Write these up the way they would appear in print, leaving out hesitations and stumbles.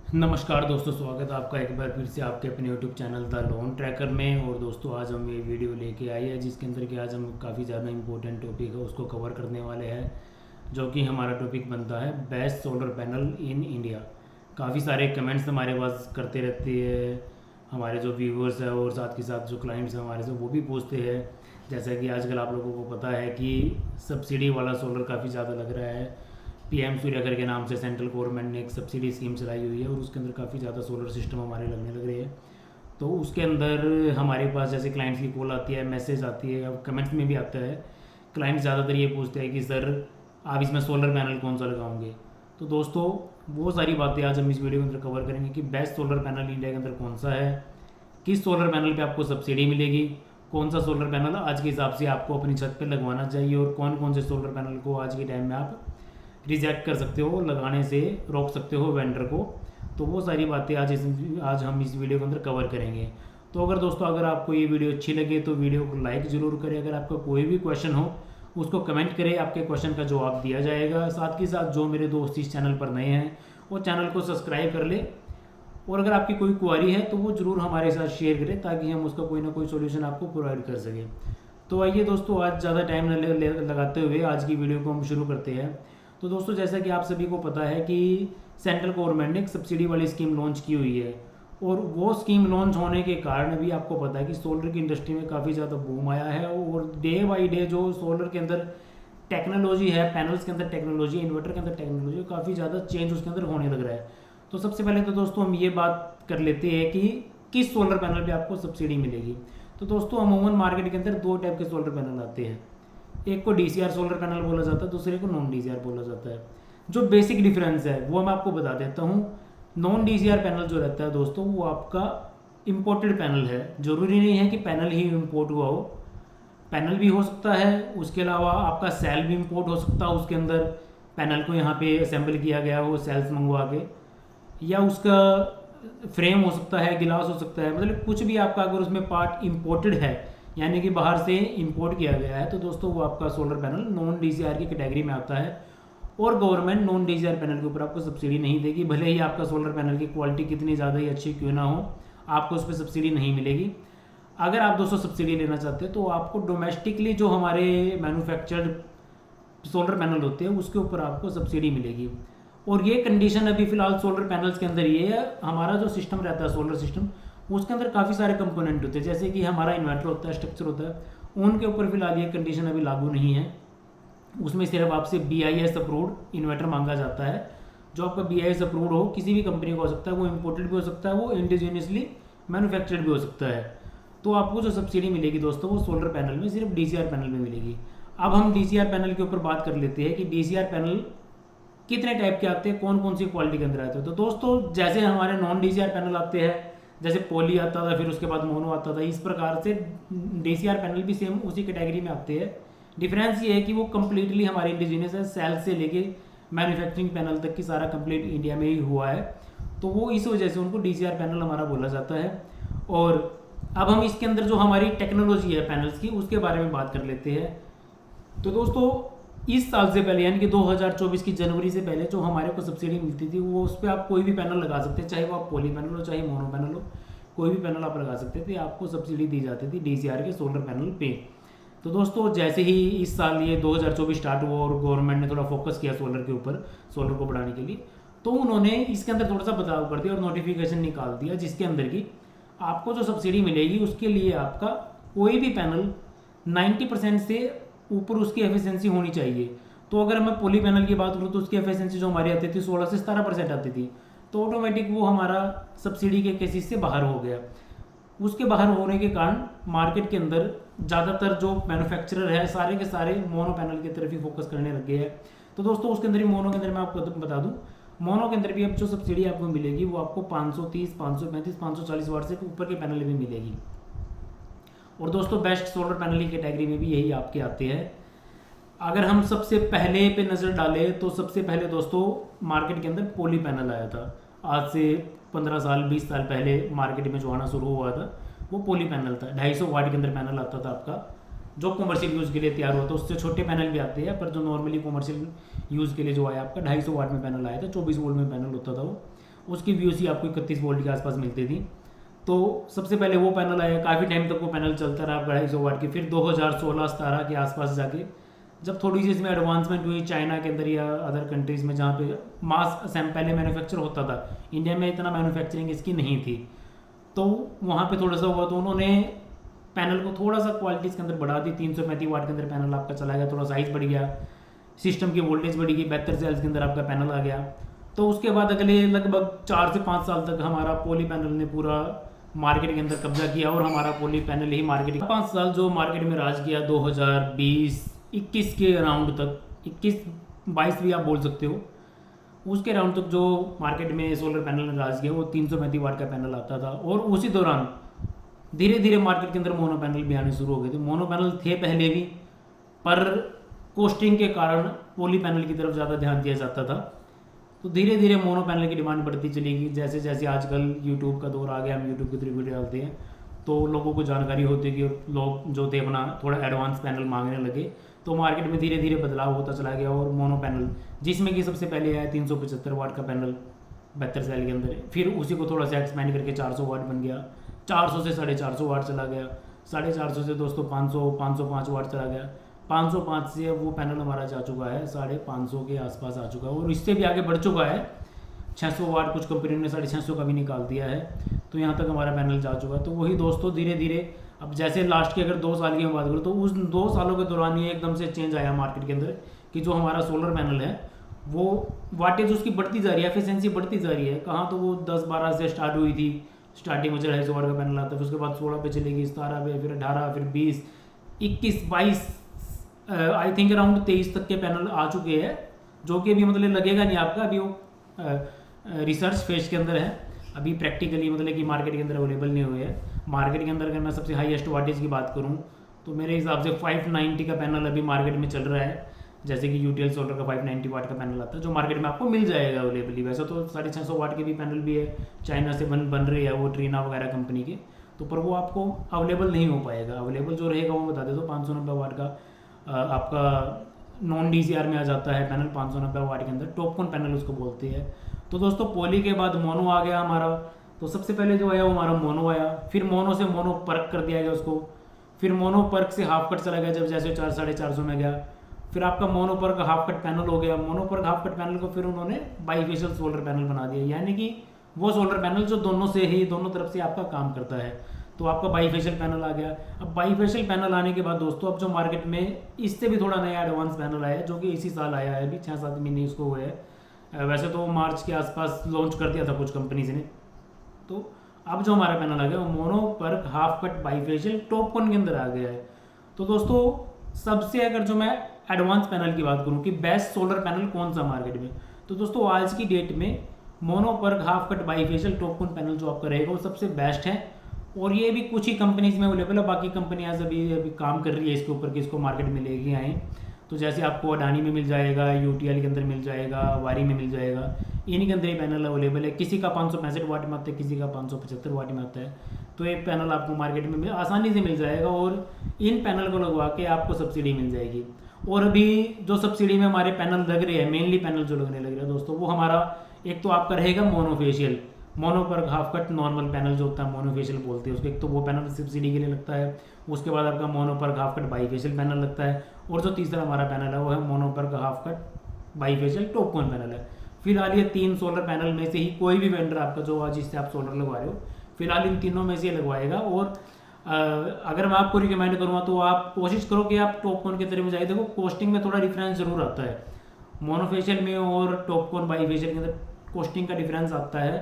नमस्कार दोस्तों, स्वागत है आपका एक बार फिर से आपके अपने YouTube channel the loan tracker में। और दोस्तों आज हम ये वीडियो लेके आए हैं जिसके अंदर कि आज हम काफ़ी ज़्यादा इम्पोर्टेंट टॉपिक है उसको कवर करने वाले हैं, जो कि हमारा टॉपिक बनता है best solar panel in India. काफ़ी सारे कमेंट्स हमारे पास करते रहते हैं हमारे जो व्यूवर्स हैं, और साथ के साथ जो क्लाइंट्स हैं हमारे से वो भी पूछते हैं। जैसा कि आजकल आप लोगों को पता है कि सब्सिडी वाला सोलर काफ़ी ज़्यादा लग रहा है। पीएम सूर्य घर के नाम से सेंट्रल गवर्नमेंट ने एक सब्सिडी स्कीम चलाई हुई है और उसके अंदर काफ़ी ज़्यादा सोलर सिस्टम हमारे लगने लग रहे हैं। तो उसके अंदर हमारे पास जैसे क्लाइंट्स की कॉल आती है, मैसेज आती है, अब कमेंट्स में भी आता है। क्लाइंट ज़्यादातर ये पूछते हैं कि सर आप इसमें सोलर पैनल कौन सा लगाओगे। तो दोस्तों वो सारी बातें आज हम इस वीडियो के अंदर कवर करेंगे कि बेस्ट सोलर पैनल इंडिया के अंदर कौन सा है, किस सोलर पैनल पे आपको सब्सिडी मिलेगी, कौन सा सोलर पैनल आज के हिसाब से आपको अपनी छत पे लगवाना चाहिए, और कौन कौन से सोलर पैनल को आज के टाइम में आप रिजेक्ट कर सकते हो, लगाने से रोक सकते हो वेंडर को। तो वो सारी बातें आज हम इस वीडियो के अंदर कवर करेंगे। तो अगर दोस्तों अगर आपको ये वीडियो अच्छी लगे तो वीडियो को लाइक ज़रूर करें। अगर आपका कोई भी क्वेश्चन हो उसको कमेंट करें, आपके क्वेश्चन का जवाब दिया जाएगा। साथ के साथ जो मेरे दोस्त इस चैनल पर नए हैं वो चैनल को सब्सक्राइब कर ले, और अगर आपकी कोई क्वारी है तो वो ज़रूर हमारे साथ शेयर करें ताकि हम उसका कोई ना कोई सोल्यूशन आपको प्रोवाइड कर सकें। तो आइए दोस्तों आज ज़्यादा टाइम न लगाते हुए आज की वीडियो को हम शुरू करते हैं। तो दोस्तों जैसा कि आप सभी को पता है कि सेंट्रल गवर्नमेंट ने एक सब्सिडी वाली स्कीम लॉन्च की हुई है, और वो स्कीम लॉन्च होने के कारण भी आपको पता है कि सोलर की इंडस्ट्री में काफ़ी ज़्यादा बूम आया है। और डे बाई डे जो सोलर के अंदर टेक्नोलॉजी है, पैनल्स के अंदर टेक्नोलॉजी, इन्वर्टर के अंदर टेक्नोलॉजी, काफ़ी ज़्यादा चेंज उसके अंदर होने लग रहा है। तो सबसे पहले तो दोस्तों हम ये बात कर लेते हैं कि किस सोलर पैनल पर आपको सब्सिडी मिलेगी। तो दोस्तों अमूमन मार्केट के अंदर दो टाइप के सोलर पैनल आते हैं, एक को डीसीआर सोलर पैनल बोला जाता है, दूसरे को नॉन डीसीआर बोला जाता है। जो बेसिक डिफरेंस है वो मैं आपको बता देता हूँ। नॉन डीसीआर पैनल जो रहता है दोस्तों वो आपका इम्पोर्टेड पैनल है। जरूरी नहीं है कि पैनल ही इम्पोर्ट हुआ हो, पैनल भी हो सकता है, उसके अलावा आपका सेल भी इम्पोर्ट हो सकता है, उसके अंदर पैनल को यहाँ पे असेंबल किया गया हो सेल्स मंगवा के, या उसका फ्रेम हो सकता है, गिलास हो सकता है, मतलब कुछ भी आपका अगर उसमें पार्ट इम्पोर्टेड है यानी कि बाहर से इंपोर्ट किया गया है तो दोस्तों वो आपका सोलर पैनल नॉन डीसीआर की कैटेगरी में आता है। और गवर्नमेंट नॉन डीसीआर पैनल के ऊपर आपको सब्सिडी नहीं देगी, भले ही आपका सोलर पैनल की क्वालिटी कितनी ज़्यादा ही अच्छी क्यों ना हो, आपको उस पर सब्सिडी नहीं मिलेगी। अगर आप दोस्तों सब्सिडी लेना चाहते हैं तो आपको डोमेस्टिकली जो हमारे मैन्युफैक्चर्ड सोलर पैनल होते हैं उसके ऊपर आपको सब्सिडी मिलेगी। और ये कंडीशन अभी फिलहाल सोलर पैनल्स के अंदर ये है, हमारा जो सिस्टम रहता है सोलर सिस्टम उसके अंदर काफ़ी सारे कंपोनेंट होते हैं, जैसे कि हमारा इन्वर्टर होता है, स्ट्रक्चर होता है, उनके ऊपर फिलहाल ये कंडीशन अभी लागू नहीं है। उसमें सिर्फ आपसे BIS अप्रूव्ड इन्वर्टर मांगा जाता है। जो आपका BIS अप्रूव्ड हो, किसी भी कंपनी का हो सकता है, वो इम्पोर्टेड भी हो सकता है, वो इंडिजीनियसली मैन्युफैक्चर्ड भी हो सकता है। तो आपको जो सब्सिडी मिलेगी दोस्तों वो सोलर पैनल में सिर्फ DCR पैनल में मिलेगी। अब हम DCR पैनल के ऊपर बात कर लेते हैं कि DCR पैनल कितने टाइप के आते हैं, कौन कौन सी क्वालिटी के अंदर आते हैं। तो दोस्तों जैसे हमारे नॉन DCR पैनल आते हैं, जैसे पॉली आता था, फिर उसके बाद मोनो आता था, इस प्रकार से DCR पैनल भी सेम उसी कैटेगरी में आते हैं। डिफरेंस ये है कि वो कम्प्लीटली हमारे इंडिजीनियस है, सेल से लेके मैन्युफैक्चरिंग पैनल तक की सारा कंप्लीट इंडिया में ही हुआ है, तो वो इस वजह से उनको DCR पैनल हमारा बोला जाता है। और अब हम इसके अंदर जो हमारी टेक्नोलॉजी है पैनल्स की उसके बारे में बात कर लेते हैं। तो दोस्तों इस साल से पहले यानी कि 2024 की जनवरी से पहले जो हमारे को सब्सिडी मिलती थी वो उस पर आप कोई भी पैनल लगा सकते हैं, चाहे वो आप पॉली पैनल हो चाहे मोनो पैनल हो, कोई भी पैनल आप लगा सकते थे, आपको सब्सिडी दी जाती थी DCR के सोलर पैनल पे। तो दोस्तों जैसे ही इस साल ये 2024 स्टार्ट हुआ और गवर्नमेंट ने थोड़ा फोकस किया सोलर के ऊपर, सोलर को बढ़ाने के लिए, तो उन्होंने इसके अंदर थोड़ा सा बदलाव कर दिया और नोटिफिकेशन निकाल दिया जिसके अंदर की आपको जो सब्सिडी मिलेगी उसके लिए आपका कोई भी पैनल 90% से ऊपर उसकी एफिशिएंसी होनी चाहिए। तो अगर मैं पॉली पैनल की बात करूँ तो उसकी एफिशिएंसी जो हमारी आती थी 16 से 17% आती थी, तो ऑटोमेटिक वो हमारा सब्सिडी के केसेस से बाहर हो गया। उसके बाहर होने के कारण मार्केट के अंदर ज़्यादातर जो मैन्युफैक्चरर है सारे के सारे मोनो पैनल की तरफ ही फोकस करने लग गए हैं। तो दोस्तों उसके अंदर ही मोनो के अंदर मैं आपको बता दूँ, मोनो के अंदर भी अब जो सब्सिडी आपको मिलेगी वो आपको 530, 535, 540 वाट से ऊपर के पैनल भी मिलेगी। और दोस्तों बेस्ट सोलर पैनल की कैटेगरी में भी यही आपके आते हैं। अगर हम सबसे पहले पे नज़र डालें तो सबसे पहले दोस्तों मार्केट के अंदर पॉली पैनल आया था। आज से 15 साल 20 साल पहले मार्केट में जो आना शुरू हुआ था वो पॉली पैनल था। 250 वाट के अंदर पैनल आता था आपका, जो कमर्शियल यूज़ के लिए तैयार हुआ था। उससे छोटे पैनल भी आते हैं, पर जो नॉर्मली कमर्शियल यूज़ के लिए जो आया आपका 250 वाट में पैनल आया था, 24 वोल्ट में पैनल होता था वो। उसकी VOC आपको 31 वोल्ट के आसपास मिलती थी। तो सबसे पहले वो पैनल आया, काफ़ी टाइम तक वो पैनल चलता रहा 250 वाट की। फिर 2016-17 के आसपास जाके जब थोड़ी सी इसमें एडवांसमेंट हुई चाइना के अंदर या अदर कंट्रीज़ में, जहाँ पे मास पहले मैन्युफैक्चर होता था, इंडिया में इतना मैन्युफैक्चरिंग इसकी नहीं थी, तो वहाँ पे थोड़ा सा हुआ, तो उन्होंने पैनल को थोड़ा सा क्वालिटी के अंदर बढ़ा दी। 335 वाट के अंदर पैनल आपका चला गया, थोड़ा साइज़ बढ़ गया, सिस्टम की वोल्टेज बढ़ी गई, 72 सेल्स के अंदर आपका पैनल आ गया। तो उसके बाद अगले लगभग 4 से 5 साल तक हमारा पॉली पैनल ने पूरा मार्केट के अंदर कब्जा किया, और हमारा पॉली पैनल ही मार्केट 5 साल जो मार्केट में राज किया 2020-21 के अराउंड तक, 21-22 भी आप बोल सकते हो, उसके अराउंड तक जो मार्केट में सोलर पैनल ने राज किया वो 335 वाट का पैनल आता था। और उसी दौरान धीरे धीरे मार्केट के अंदर मोनो पैनल भी आने शुरू हो गए थे। मोनो पैनल थे पहले भी, पर कॉस्टिंग के कारण पॉली पैनल की तरफ ज़्यादा ध्यान दिया जाता था। तो धीरे धीरे मोनो पैनल की डिमांड बढ़ती चलेगी। जैसे जैसे आजकल यूट्यूब का दौर आ गया, हम यूट्यूब के थ्रू वीडियो डालते हैं, तो लोगों को जानकारी होती है कि लोग जो थे अपना थोड़ा एडवांस पैनल मांगने लगे, तो मार्केट में धीरे धीरे बदलाव होता चला गया। और मोनो पैनल जिसमें कि सबसे पहले आया 375 वाट का पैनल 72 सेल के अंदर, फिर उसी को थोड़ा सा एक्सपेंड करके 400 वाट बन गया, 400 से 450 वाट चला गया, 450 से दोस्तों 505 वाट चला गया, 505 से वो पैनल हमारा जा चुका है 550 के आसपास आ चुका है, और इससे भी आगे बढ़ चुका है 600 वाट, कुछ कंपनियों ने 650 का भी निकाल दिया है। तो यहाँ तक हमारा पैनल जा चुका है। तो वही दोस्तों धीरे धीरे अब जैसे लास्ट के अगर 2 साल की हम बात करें, तो उस 2 सालों के दौरान ये एकदम से चेंज आया मार्केट के अंदर कि जो हमारा सोलर पैनल है वो वाटेज उसकी बढ़ती जा रही है, एफिशिएंसी बढ़ती जा रही है। कहाँ तो वो 10-12 से स्टार्ट हुई थी, स्टार्टिंग में 250 वाट का पैनल आता है, फिर उसके बाद 16 पे चलेगी, 17 पे, फिर 18, फिर 20, 21, 22, आई थिंक अराउंड 23 तक के पैनल आ चुके हैं, जो कि अभी मतलब लगेगा नहीं आपका, अभी वो रिसर्च फेज के अंदर है, अभी प्रैक्टिकली मतलब कि मार्केट के अंदर अवेलेबल नहीं हुए हैं। मार्केट के अंदर अगर मैं सबसे हाईएस्ट वाटेज की बात करूं तो मेरे हिसाब से 590 का पैनल अभी मार्केट में चल रहा है, जैसे कि यूटीएल सोलर का 590 वाट का पैनल आता है, जो मार्केट में आपको मिल जाएगा अवेलेबली। वैसे तो 650 वाट के भी पैनल भी है, चाइना से बन रही है वो ट्रीना वगैरह कंपनी के, तो पर वो आपको अवेलेबल नहीं हो पाएगा। अवेलेबल जो रहेगा वो बता दे तो 590 वाट का आपका नॉन DCR में आ जाता है पैनल, 590 वाट के अंदर टॉपकॉन पैनल उसको बोलते हैं। तो दोस्तों पॉली के बाद मोनो आ गया हमारा, तो सबसे पहले जो आया वो हमारा मोनो आया, फिर मोनो से मोनो पर्क कर दिया गया उसको, फिर मोनो पर्क से हाफ कट चला गया, जब जैसे 400-450 में गया, फिर आपका mono perc half cut panel हो गया। Mono perc half cut panel को फिर उन्होंने बाईफेशियल सोलर पैनल बना दिया, यानी कि वो सोलर पैनल जो दोनों तरफ से आपका काम करता है, तो आपका बाईफेशियल पैनल आ गया। अब बाईफेशियल पैनल आने के बाद दोस्तों अब जो मार्केट में इससे भी थोड़ा नया एडवांस पैनल आया है, जो कि इसी साल आया है, अभी 6-7 महीने उसको हुए हैं, वैसे तो मार्च के आसपास लॉन्च कर दिया था कुछ कंपनीज ने। तो अब जो हमारा पैनल आ गया वो mono perc half cut bifacial TOPCon के अंदर आ गया है। तो दोस्तों सबसे अगर जो मैं एडवांस पैनल की बात करूँ कि बेस्ट सोलर पैनल कौन सा मार्केट में, तो दोस्तों आज की डेट में mono perc half cut bifacial TOPCon panel जो आपका रहेगा वो सबसे बेस्ट है, और ये भी कुछ ही कंपनीज में अवेलेबल है, बाकी कंपनियां अभी काम कर रही है इसके ऊपर कि इसको मार्केट में लेके आएँ। तो जैसे आपको अडानी में मिल जाएगा, यूटीएल के अंदर मिल जाएगा, वारी में मिल जाएगा, इन्हीं के अंदर ही पैनल अवेलेबल है। किसी का 565 वाट में आता है, किसी का 575 वाट में आता है, तो एक पैनल आपको मार्केट में आसानी से मिल जाएगा, और इन पैनल को लगवा के आपको सब्सिडी मिल जाएगी। और अभी जो सब्सिडी में हमारे पैनल लग रहे हैं, मेनली पैनल जो लगने लग रहे हैं दोस्तों, वो हमारा एक तो आपका रहेगा monofacial, mono perc half cut normal panel जो होता है मोनोफेशियल बोलते हैं उसको, एक तो वो पैनल सब्सिडी के लिए लगता है। उसके बाद आपका mono perc half cut bifacial panel लगता है, और जो तीसरा हमारा पैनल है वो है mono perc half cut bifacial TOPCon panel है। फिलहाल ये 3 सोलर पैनल में से ही कोई भी वेंडर आपका जो आज जिससे आप सोलर लगवा रहे हो, फिलहाल इन तीनों में से लगवाएगा। और अगर मैं आपको रिकमेंड करूँगा तो आप कोशिश करो कि आप टॉपकॉन की तरफ जाइए। देखो कॉस्टिंग में थोड़ा डिफरेंस जरूर आता है, मोनोफेशियल में और टॉपकॉन बाईफेशियल के अंदर कॉस्टिंग का डिफरेंस आता है,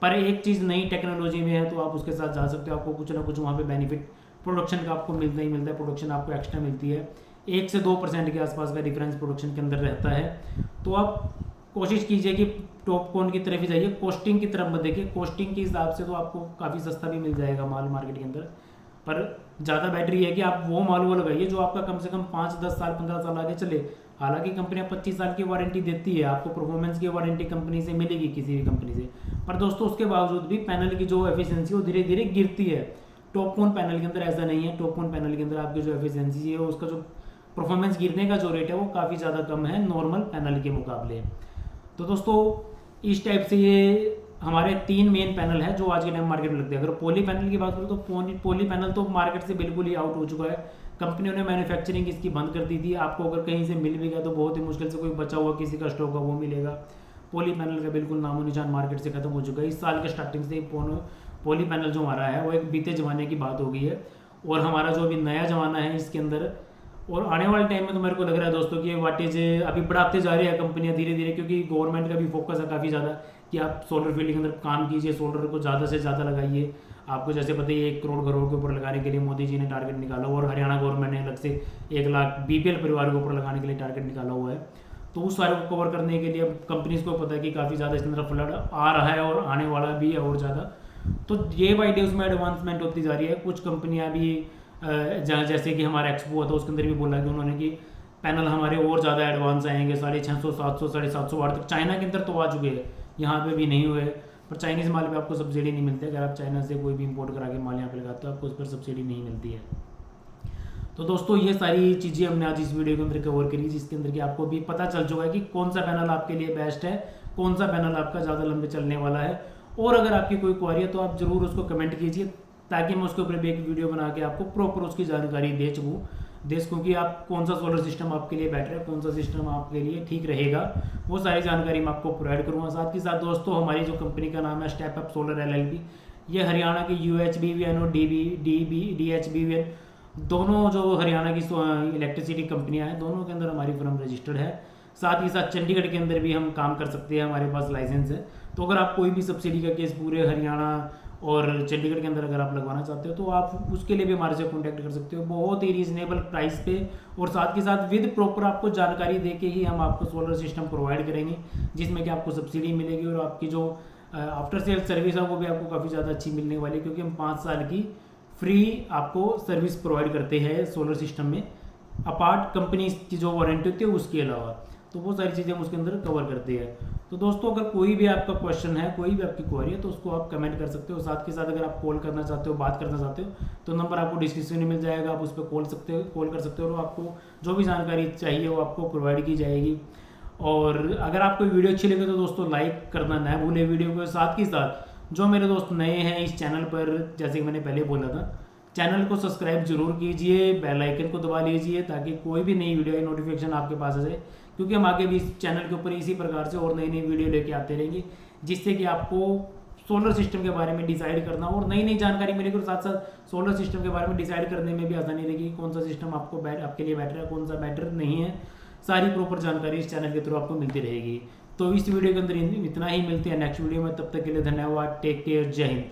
पर एक चीज़ नई टेक्नोलॉजी में है तो आप उसके साथ जा सकते हो, आपको कुछ ना कुछ वहाँ पे बेनिफिट प्रोडक्शन का आपको मिलता ही मिलता है, प्रोडक्शन आपको एक्स्ट्रा मिलती है, 1 से 2% के आसपास का डिफरेंस प्रोडक्शन के अंदर रहता है। तो आप कोशिश कीजिए कि टॉपकॉन की तरफ ही जाइए, कॉस्टिंग की तरफ मत देखिए। कॉस्टिंग के हिसाब से तो आपको काफ़ी सस्ता भी मिल जाएगा माल मार्केट के अंदर, पर ज़्यादा बेटर है कि आप वो माल वो लगाइए जो आपका कम से कम 5-10 साल 15 साल आगे चले। हालांकि कंपनियां 25 साल की वारंटी देती है, आपको परफॉर्मेंस की वारंटी कंपनी से मिलेगी किसी भी कंपनी से, पर दोस्तों उसके बावजूद भी पैनल की जो एफिशिएंसी वो धीरे धीरे गिरती है। टॉपकॉन पैनल के अंदर ऐसा नहीं है, टॉपकॉन पैनल के अंदर आपकी जो एफिशिएंसी है उसका जो परफॉर्मेंस गिरने का जो रेट है वो काफ़ी ज़्यादा कम है नॉर्मल पैनल के मुकाबले। तो दोस्तों इस टाइप से ये हमारे 3 मेन पैनल है जो आज के टाइम मार्केट में लगते हैं। अगर पॉली पैनल की बात करूँ तो पॉली पैनल तो मार्केट से बिल्कुल ही आउट हो चुका है। कंपनियों ने मैन्युफैक्चरिंग इसकी बंद कर दी थी। आपको अगर कहीं से मिल भी गया तो बहुत ही मुश्किल से कोई बचा हुआ किसी का स्टॉक का वो मिलेगा। पॉली पैनल का बिल्कुल नामो निशान मार्केट से खत्म हो चुका है। इस साल के स्टार्टिंग से पॉली पैनल जो हमारा है वो एक बीते ज़माने की बात हो गई है, और हमारा जो अभी नया ज़माना है इसके अंदर और आने वाले टाइम में तो मेरे को लग रहा है दोस्तों कि वाटेज अभी बढ़ाते जा रही है कंपनियां धीरे धीरे, क्योंकि गवर्नमेंट का भी फोकस है काफ़ी ज़्यादा कि आप सोलर फील्ड के अंदर काम कीजिए, सोलर को ज़्यादा से ज़्यादा लगाइए। आपको जैसे पता ही 1 करोड़ घरों के ऊपर लगाने के लिए मोदी जी ने टारगेट निकाला, और हरियाणा गवर्नमेंट ने अलग से 1 लाख बीपीएल परिवार के ऊपर लगाने के लिए टारगेट निकाला हुआ है। तो उस सारे को कवर करने के लिए अब कंपनीज को पता है कि काफ़ी ज़्यादा इसके अंदर फ्लड आ रहा है और आने वाला भी है और ज़्यादा। तो डे बाई डे उसमें एडवांसमेंट होती जा रही है। कुछ कंपनियां भी जहाँ जैसे कि हमारा एक्सपो हुआ था उसके अंदर भी बोला कि उन्होंने कि पैनल हमारे और ज़्यादा एडवांस आएंगे, 650, 700, 750 वाट तक चाइना के अंदर तो आ चुके हैं, यहाँ पे भी नहीं हुए। पर चाइनीज़ माल पे आपको सब्सिडी नहीं मिलती। अगर आप चाइना से कोई भी इंपोर्ट करा के माल यहाँ पे लगाते हो आपको उस पर सब्सिडी नहीं मिलती है। तो दोस्तों ये सारी चीज़ें हमने आज इस वीडियो के अंदर कवर करी, जिसके अंदर कि आपको भी पता चल चुका है कि कौन सा पैनल आपके लिए बेस्ट है, कौन सा पैनल आपका ज़्यादा लंबे चलने वाला है। और अगर आपकी कोई क्वेरी है तो आप ज़रूर उसको कमेंट कीजिए, ताकि मैं उसके ऊपर भी एक वीडियो बना के आपको प्रॉपर उसकी जानकारी दे सकूँ कि आप कौन सा सोलर सिस्टम आपके लिए बेटर है, कौन सा सिस्टम आपके लिए ठीक रहेगा, वो सारी जानकारी मैं आपको प्रोवाइड करूँगा। साथ ही साथ दोस्तों हमारी जो कंपनी का नाम है स्टेप अप सोलर LLP, ये हरियाणा की UHBVN और DHBVN दोनों जो हरियाणा की इलेक्ट्रिसिटी कंपनियां हैं, दोनों के अंदर हमारी फर्म रजिस्टर्ड है। साथ ही साथ चंडीगढ़ के अंदर भी हम काम कर सकते हैं, हमारे पास लाइसेंस है। तो अगर आप कोई भी सब्सिडी का केस पूरे हरियाणा और चंडीगढ़ के अंदर अगर आप लगवाना चाहते हो तो आप उसके लिए भी हमारे से कॉन्टैक्ट कर सकते हो, बहुत ही रीजनेबल प्राइस पे, और साथ के साथ विद प्रॉपर आपको जानकारी दे के ही हम आपको सोलर सिस्टम प्रोवाइड करेंगे, जिसमें कि आपको सब्सिडी मिलेगी और आपकी जो आफ्टर सेल सर्विस है वो भी आपको काफ़ी ज़्यादा अच्छी मिलने वाली है, क्योंकि हम 5 साल की फ्री आपको सर्विस प्रोवाइड करते हैं सोलर सिस्टम में, अपार्ट कंपनी की जो वारंटी होती है उसके अलावा। तो वो सारी चीज़ें हम उसके अंदर कवर करते हैं। तो दोस्तों अगर कोई भी आपका क्वेश्चन है, कोई भी आपकी क्वेरी है तो उसको आप कमेंट कर सकते हो। साथ के साथ अगर आप कॉल करना चाहते हो, बात करना चाहते हो तो नंबर आपको डिस्क्रिप्शन में मिल जाएगा, आप उस पर कॉल कर सकते हो और आपको जो भी जानकारी चाहिए वो आपको प्रोवाइड की जाएगी। और अगर आपको वीडियो अच्छी लगे तो दोस्तों लाइक करना ना भूलें वीडियो को। साथ ही साथ जो मेरे दोस्त नए हैं इस चैनल पर, जैसे कि मैंने पहले बोला था, चैनल को सब्सक्राइब जरूर कीजिए, बेल आइकन को दबा लीजिए ताकि कोई भी नई वीडियो की नोटिफिकेशन आपके पास आ जाए, क्योंकि हम आगे भी इस चैनल के ऊपर इसी प्रकार से और नई नई वीडियो लेके आते रहेंगे, जिससे कि आपको सोलर सिस्टम के बारे में डिसाइड करना और नई नई जानकारी मिलेगी, और साथ साथ सोलर सिस्टम के बारे में डिसाइड करने में भी आसानी रहेगी, कौन सा सिस्टम आपके लिए बेटर है, कौन सा बेटर नहीं है। सारी प्रॉपर जानकारी इस चैनल के थ्रू आपको मिलती रहेगी। तो इस वीडियो के अंदर इतना ही, मिलते हैं नेक्स्ट वीडियो में। तब तक के लिए धन्यवाद, टेक केयर, जय हिंद।